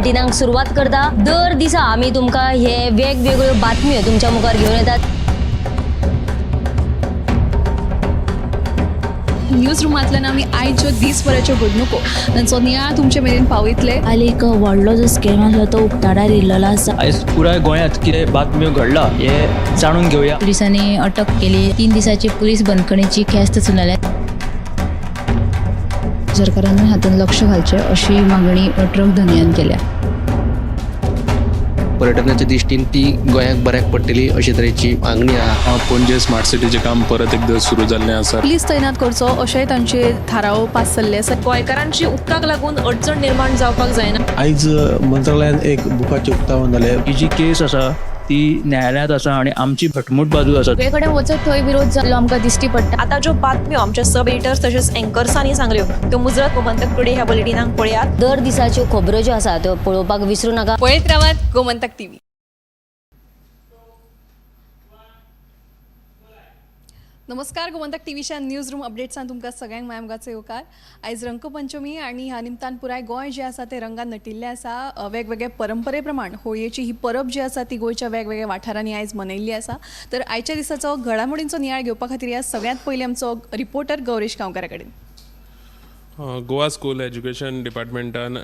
बुलेटिनाक सुरुवात करता। दर दिसा आम्ही तुमका हे वेगवेगळ्यो बातम्यो तुमच्या मुखार घेऊन येतात। न्यूज रुमांतल्यान आमी आयच्यो दिसभराच्यो घडणुको तांचो नियाळ तुमचे मेरेन पावयतले। आयज एक व्हडलो जो स्कॅम आसलो तो उक्ताडार येयल्लो आसा। आयज पुराय गोंयांत कितें बातम्यो घडला हे जाणून घेवया। पुलिसांनी अटक केली। 3 दिसाची पुलीस बंदखणीची ख्यास्त सुनायल्या। सरकारान हातूंत लक्ष घालचें अशी मागणी ट्रक धन्यान केल्या। पर्यटनाच्या दिश्टीन ती गोंयांक बऱ्याक पडटली अशे तरेची मागणी आहा। पणजे स्मार्ट सिटीचें काम परत एकदा सुरू जाल्लें आसा। पुलीस तैनात करचो अशेंय तांचे थाराव पास जाल्ले आसा। गोंयकारांची उदकाक लागून अडचण निर्माण जावपाक जायना। आयज मंत्रालयान एक बुकाचें उक्तावण जालें। ही जी केस आसा ती न्यायालयांत आसा आणि आमची घटमूट बाजू आसा। सगळे कडेन वचत थंय विरोध जाल्लो आमकां दिश्टी पडटा। आता ज्यो बातम्यो आमच्या सब एडिटर्स तशेंच एंकर्सांनी सांगल्यो त्यो मुजरत गोमंतक टुडे ह्या बुलेटिनाक पळयात। दर दिसाच्यो खबरो ज्यो आसा त्यो पळोवपाक विसरू नका। पळयत रावात गोमंतक टीव्ही। नमस्कार, गोमंतक टीव्हीच्या न्यूज रूम अपडेट्सान तुमकां सगळ्यांक मायमगाचो येवकार। आयज रंगपंचमी आणि ह्या निमतान पुराय गोंय जे आसा ते रंगान नटिल्लें आसा। वेगवेगळे परंपरे प्रमाण होळयेची ही परब जी आसा ती गोंयच्या वेगवेगळ्या वाठारांनी आयज मनयल्ली आसा। तर आयच्या दिसाचो घडामोडींचो नियाळ घेवपा खातीर या सगळ्यांत पयलीं आमचो रिपोर्टर गौरेश गांवकारा कडेन। गोवा स्कूल एज्युकेशन डिपार्टमेंटान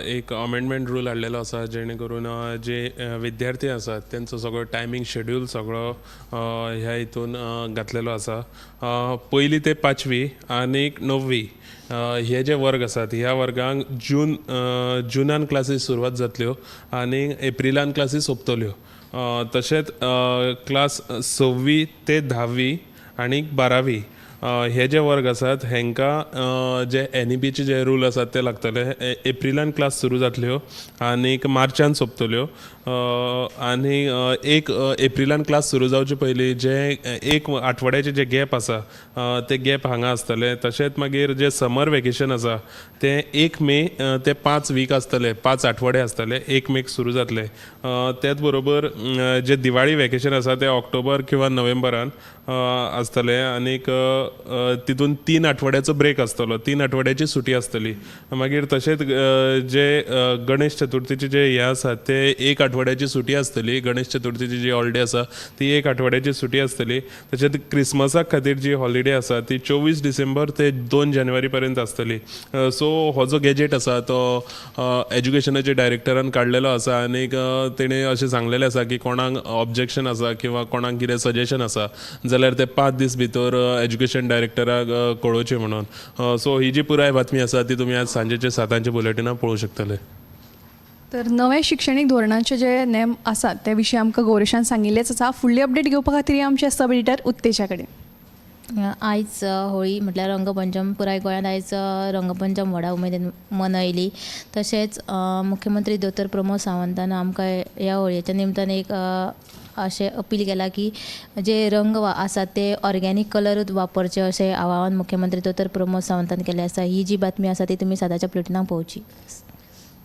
एक अमेंडमेंट रूल हाडलेलो आसा जेणे करून जे विद्यार्थी आसात त्यांचो सगळो टायमींग शेड्यूल सगळो ह्या हितून घातलेलो आसा। पयली ते 5वी आनीक 9वी हे जे वर्ग आसात ह्या वर्गांक जुनान क्लासीस सुरवात जातल्यो आनी एप्रिलान क्लासीस सोंपतल्यो। तशेंच क्लास 6वी ते 10वी आनीक 12वी हे जे वर्ग आसात हांकां जे NEPचे जे रूल आसात ते लागतले। एप्रिलान क्लास सुरू जातल्यो आनीक मार्चान सोंपतल्यो। आनी एक एप्रिलान क्लास सुरू जावचे पयलीं जे एक आठवड्याचे जे गॅप आसा ते गॅप हांगा आसतले। तशेंच मागीर जे समर वेकेशन आसा ते 1 मे ते 5 वीक आसतले, 5 आठवडे आसतले, 1 मेक सुरू जातले। त्याच बरोबर जे दिवाळी वेकेशन आसा ते ऑक्टोबर किंवा नोव्हेंबरान आसतले आनीक तितून 3 आठवड्याचो ब्रेक आसतलो, 3 आठवड्याची सुटी आसतली। मागीर तशेंच जे गणेश चतुर्थीचे जे हे आसा ते 1 आठवड्याची सुटी आसतली। गणेश चतुर्थीची जी हॉलिडे आसा ती 1 आठवड्याची सुटी आसतली। तशेंच क्रिसमसाक खातीर जी हॉलिडे आसा ती 24 डिसेंबर ते 2 जानेवारी पर्यंत आसतली। सो हो जो गॅजेट आसा तो एज्युकेशनाच्या डायरेक्टरान काडलेलो आसा आनीक तेणें अशें सांगलेलें आसा की कोणाक ऑब्जेक्शन आसा किंवा कोणाक कितें सजेशन आसा जाल्यार ते 5 दीस भितर एज्युकेशन डायरेक्टराक कळोवचें म्हणून। सो ही जी पुराय बातमी आसा ती तुमी आज सांजेच्या 7 बुलेटिनां पळोवंक शकतले। तर नवे शिक्षणीक धोरणाचे जे नेम आसात त्या विशीं आमकां गौरेशान सांगिल्लेच आसा। फुडली अपडेट घेवपा खातीर आमचे सब एडिटर उत्तेजा कडेन। आयज होळी म्हटल्यार रंगपंचम। पुराय गोंयांत आयज रंगपंचम व्हडा उमेदीन मनयली। तशेंच मुख्यमंत्री दोतोर प्रमोद सावंतान आमकां ह्या होळयेच्या निमतान एक अशें अपील केला की जे रंग आसात ते ऑर्गेनीक कलरूच वापरचे अशें आवाहन मुख्यमंत्री दोतोर प्रमोद सावंतान केलें आसा। ही जी बातमी आसा ती तुमी सदांच्या बुलेटिनाक पळोवची।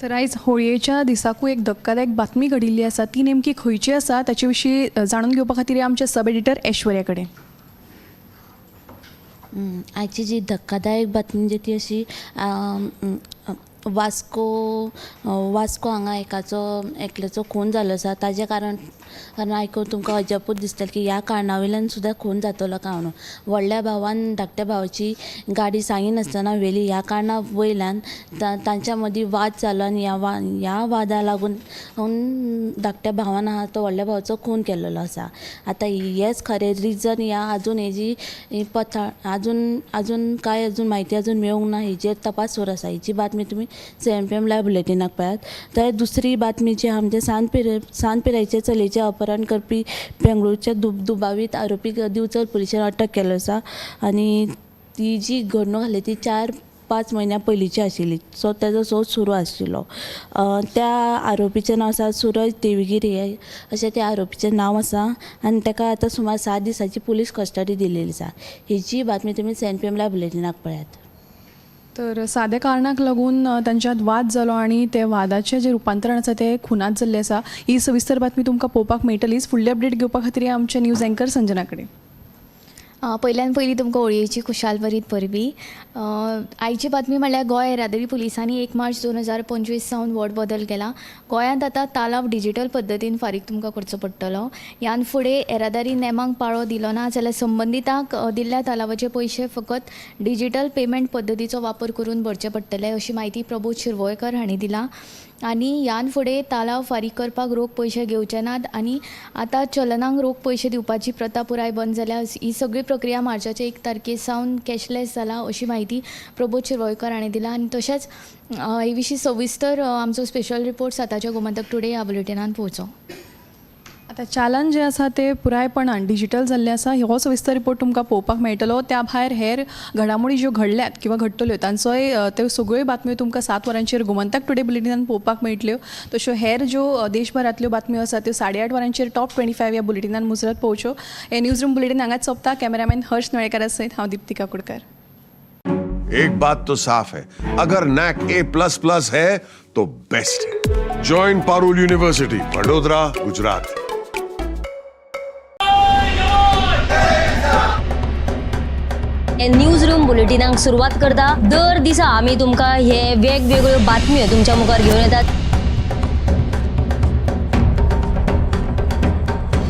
तर आयज होळयेच्या दिसाकूय एक धक्कादायक बातमी घडिल्ली आसा। ती नेमकी खंयची आसा ताचे विशीं जाणून घेवपा खातीर आमचे सब एडिटर ऐश्वर्या कडेन। आयची जी धक्कादायक बातमी जी ती अशी वास्को हांगा एकल्याचो खून जाल्लो आसा। ताजे कारण आयकून तुमकां अजापूच दिसतलें की ह्या कारणां वयल्यान सुद्दां खून जातलो काय म्हणून। व्हडल्या भावान धाकट्या भावाची गाडी सांगिनासतना व्हेली ह्या कारणां वयल्यान तांच्या मदीं वाद जालो आनी ह्या वादा लागून धाकट्या भावान आहा तो व्हडल्या भावाचो खून केल्लो आसा। आतां हेच खरें रिजन या आजून हेजी अजून माहिती अजून मेळूंक ना। हेजेर तपास सुरू आसा। हेची बातमी तुमी CMPM लायव्ह बुलेटिनाक पळयात। तर दुसरी बातमी जी आमच्या सांत पिरायेचे चलयेचें अपहरण करपी बेंगळूरच्या दुबावीत आरोपीक दिवचल पुलिशेन अटक केल्लो आसा आनी ती जी घडणूक आसली ती 4-5 म्हयन्यां पयलींची आशिल्ली। सो तेजो शोध सुरू आशिल्लो। त्या आरोपीचें नांव आसा सूरज देवगिरी अशें त्या आरोपीचें नांव आसा आनी ताका आतां सुमार 7 दिसांची पुलीस कस्टडी दिलेली आसा। हेची बातमी तुमी CMPM लायव्ह बुलेटिनाक पळयात। तर साद्या कारणाक लागून तांच्यात वाद जालो आणि ते वादाचे जे रुपांतरण आसा ते खुनात जाल्ले आसा। ही सविस्तर बातमी तुमकां पळोवपाक मेळटलीच। फुडली अपडेट घेवपा खातीर आमचे न्यूज एंकर संजना कडेन। पयल्यान पयलीं तुमकां होळयेची खुशाल बरीत परबी. आयची बातमी म्हणल्यार गोंय येरादारी पुलिसांनी 1 मार्च 2025 सावन व्हड बदल केला. गोंयांत आतां तालाव डिजिटल पद्दतीन फारीक तुमकां करचो पडटलो. ह्यान फुडें येरादारी नेमांक पाळो दिलो ना जाल्यार संबंदितांक दिल्ल्या तालावाचे पयशे फकत डिजिटल पेमेंट पद्दतीचो वापर करून भरचे पडटले अशी माहिती प्रबोध शिरवळकर हांणी दिला. आनी ह्यान फुडें तालाव फारीक करपाक रोख पयशे घेवचे नात आनी आतां चलनांक रोख पयशे दिवपाची प्रथा पुराय बंद जाल्या. ही सगळी प्रक्रिया मार्चाच्या 1 तारखे सावन कॅशलेस जाला अशी माहिती प्रबोध शिरवळकर हांणी दिला. आनी तशेंच हे विशीं सविस्तर आमचो स्पेशल रिपोर्ट साताच्या गोमंतक टुडे ह्या बुलेटिनान पळोवचो. आता चालन जे आसा ते पुरायपणान डिजिटल जाल्ले आसा. हो सविस्तर रिपोर्ट तुमकां पळोवपाक मेळटलो. त्या भायर हेर घडामोडी ज्यो घडल्यात किंवा घडटल्यो तांचोय त्यो सगळ्यो बातम्यो तुमकां 7 वरांचेर गोमंतक टुडे बुलेटिनान पळोवपाक मेळटल्यो. तश्यो हेर ज्यो देशभरांतल्यो बातम्यो आसात त्यो 8:30 वरांचेर टॉप 25 ह्या बुलेटिनान मुजरत पळोवच्यो. हे न्यूज रूम बुलेटिन हांगाच सोंपता. कॅमेरामॅन हर्ष नळेकारा सयत हांव दीप्तिका कुडकर. एक बात तो साफ है, अगर NAC A++ है तो बेस्ट है. Join Parul university, Vadodara, Gujarat. हे न्यूज रूम बुलेटिनाक सुरवात करता. दर दिसा आमी तुमकां हे वेगवेगळ्यो बातम्यो तुमच्या मुखार घेवन येतात.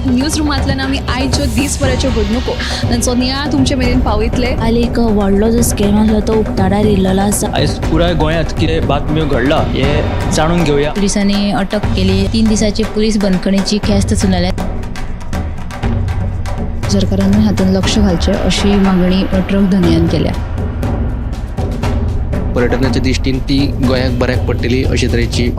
न्यूज रुमांतल्यान आमी आयच्यो दिसभराच्यो घडणुको तांचो नियाळ तुमचे मेरेन पावयतले. काल एक व्हडलो जो स्कॅम आसलो तो उक्ताडार येयल्लो आसा. आयज पुराय गोंयांत कितें बातम्यो घडला हे जाणून घेवया. पुलिसांनी अटक केली. 3 दिसाची पुलीस बंदखणीची ख्यास्त चलयल्या. सरकारान हातूंत लक्ष घालचें अशी मागणी ट्रक धन्यान केल्या. पर्यटनाच्या दृश्टीन ती गोंयाक बऱ्याक पडटली अशे तरेची